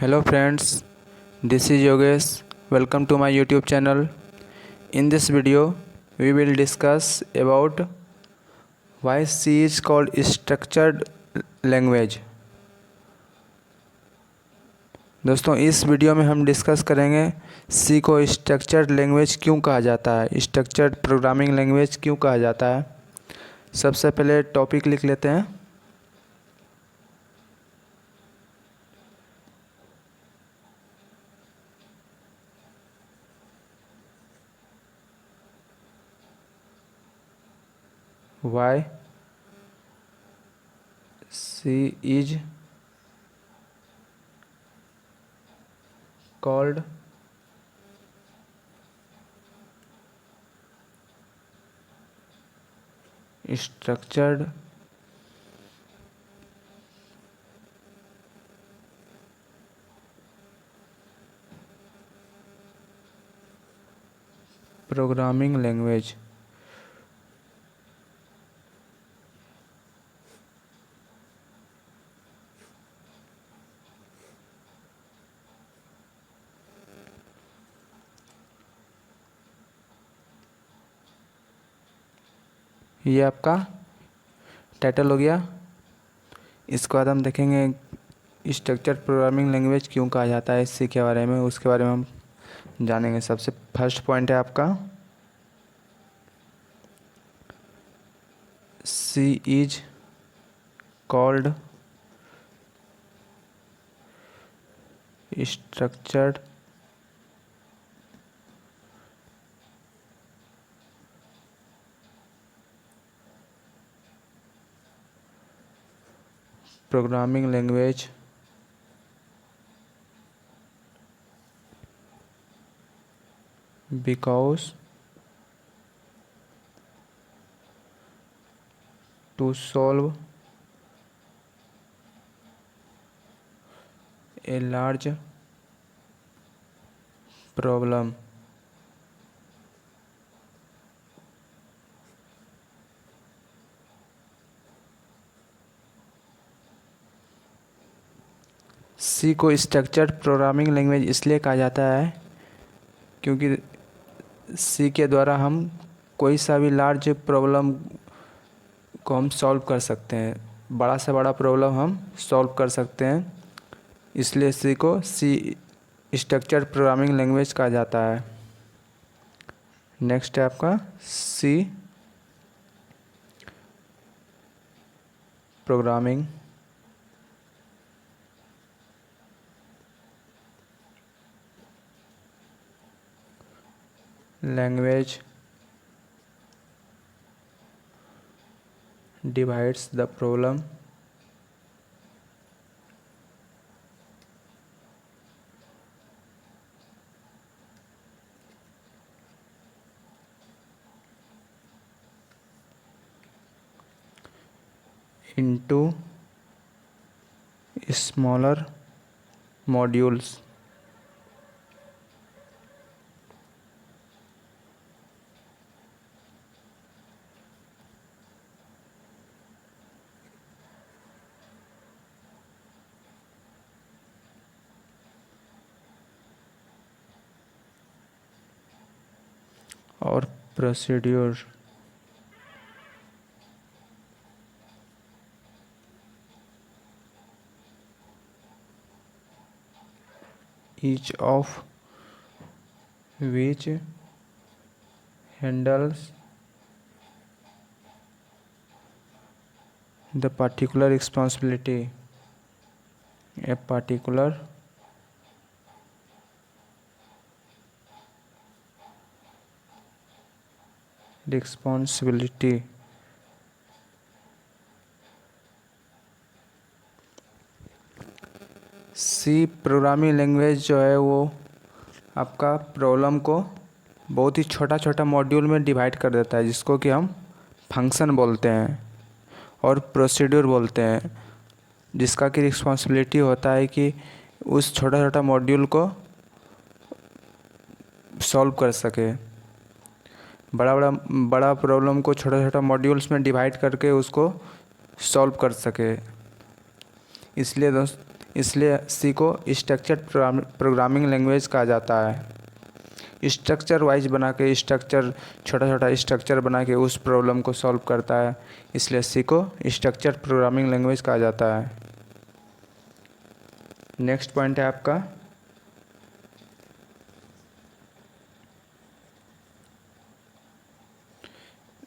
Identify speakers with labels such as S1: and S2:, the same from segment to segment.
S1: Hello friends, this is Yogesh. Welcome to my YouTube channel. In this video, we will discuss about why C is called structured language. दोस्तों इस video में हम discuss करेंगे C को structured language क्यों कहा जाता है, स्ट्रक्चर्ड प्रोग्रामिंग लैंग्वेज क्यों कहा जाता है। सबसे पहले टॉपिक लिख लेते हैं। Why C is called structured programming language। ये आपका टाइटल हो गया। इसके बाद हम देखेंगे स्ट्रक्चर्ड प्रोग्रामिंग लैंग्वेज क्यों कहा जाता है, इसी के बारे में, उसके बारे में हम जानेंगे। सबसे फर्स्ट पॉइंट है आपका C is called structured programming language because to solve a large problem C को स्ट्रक्चर्ड प्रोग्रामिंग लैंग्वेज इसलिए कहा जाता है क्योंकि C के द्वारा हम कोई सा भी लार्ज प्रॉब्लम को हम सॉल्व कर सकते हैं, बड़ा से बड़ा प्रॉब्लम हम सॉल्व कर सकते हैं, इसलिए C को C स्ट्रक्चर्ड प्रोग्रामिंग लैंग्वेज कहा जाता है। नेक्स्ट है आपका C programming language divides the problem into smaller modules और procedure each of which handles the particular responsibility, a particular responsibility। C programming language जो है वो आपका प्रॉब्लम को बहुत ही छोटा छोटा मॉड्यूल में डिवाइड कर देता है, जिसको कि हम फंक्शन बोलते हैं और प्रोसीड्यूर बोलते हैं, जिसका कि रिस्पॉन्सिबिलिटी होता है कि उस छोटा छोटा मॉड्यूल को सॉल्व कर सके। बड़ा प्रॉब्लम को छोटा छोटा मॉड्यूल्स में डिवाइड करके उसको सॉल्व कर सके। इसलिए इसलिए सी को स्ट्रक्चर्ड प्रोग्रामिंग लैंग्वेज कहा जाता है। स्ट्रक्चर वाइज बना के छोटा छोटा स्ट्रक्चर बना के उस प्रॉब्लम को सॉल्व करता है, इसलिए सी को स्ट्रक्चर्ड प्रोग्रामिंग लैंग्वेज कहा जाता है। नेक्स्ट पॉइंट है आपका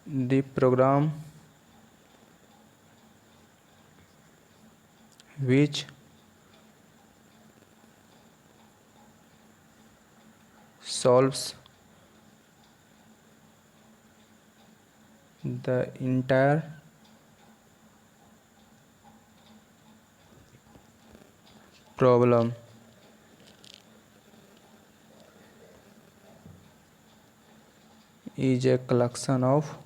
S1: the program which solves the entire problem is a collection of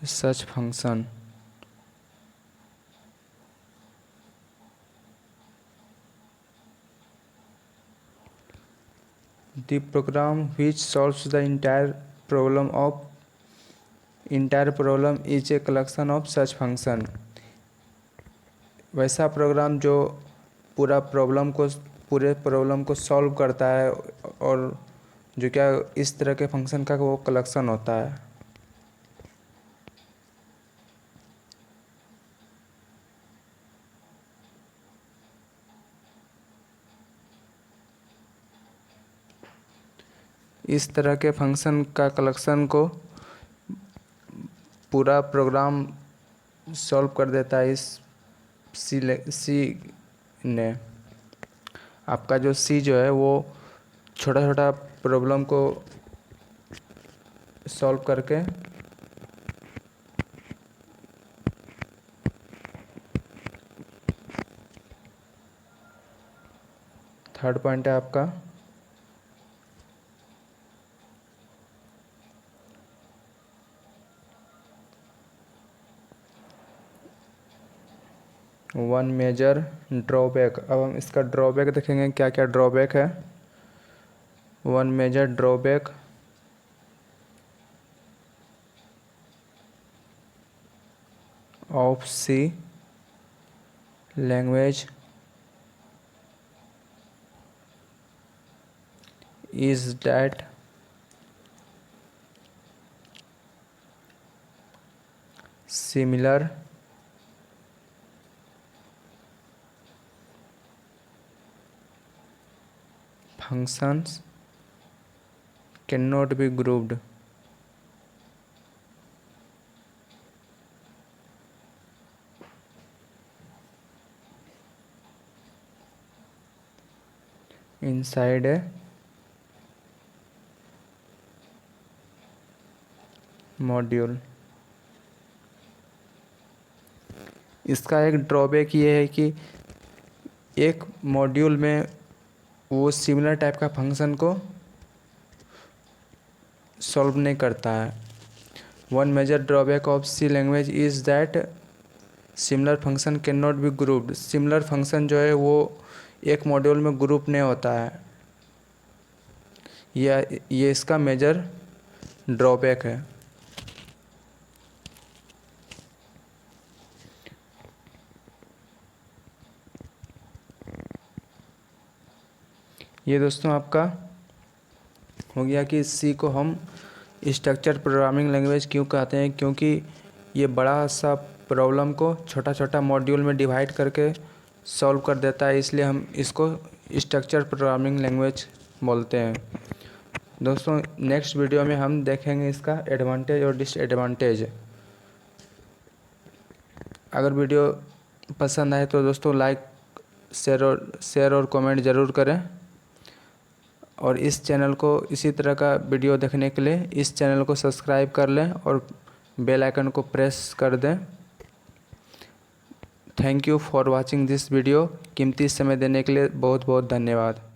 S1: such function. The program which solves the entire problem is a collection of such function. वैसा programme जो पूरे problem को solve करता है और जो क्या इस तरह के फंक्शन का वो कलेक्शन होता है। इस तरह के फंक्शन का कलेक्शन को पूरा प्रोग्राम सॉल्व कर देता है। इस सी ने आपका जो सी जो है वो छोटा छोटा प्रॉब्लम को सॉल्व करके थर्ड पॉइंट है आपका वन मेजर ड्रॉबैक। अब हम इसका ड्रॉबैक देखेंगे क्या क्या ड्रॉबैक है। One major drawback of C language is that similar functions cannot be grouped inside a module. इसका एक ड्रॉबैक ये है कि एक मॉड्यूल में वो सिमिलर टाइप का फंक्शन को सॉल्व नहीं करता है। One major drawback of C language is that similar function can not be grouped. Similar function जो है वो एक मॉड्यूल में ग्रुप नहीं होता है। ये इसका मेजर ड्रॉबैक है। ये दोस्तों आपका हो गया कि सी को हम स्ट्रक्चर प्रोग्रामिंग लैंग्वेज क्यों कहते हैं, क्योंकि ये बड़ा सा प्रॉब्लम को छोटा छोटा मॉड्यूल में डिवाइड करके सॉल्व कर देता है, इसलिए हम इसको स्ट्रक्चर प्रोग्रामिंग लैंग्वेज बोलते हैं। दोस्तों नेक्स्ट वीडियो में हम देखेंगे इसका एडवांटेज और डिसएडवांटेज। अगर वीडियो पसंद आए तो दोस्तों लाइक शेयर और कमेंट ज़रूर करें, और इस चैनल को इसी तरह का वीडियो देखने के लिए इस चैनल को सब्सक्राइब कर लें और बेल आइकन को प्रेस कर दें। Thank you for watching this video. कीमती समय देने के लिए बहुत बहुत धन्यवाद।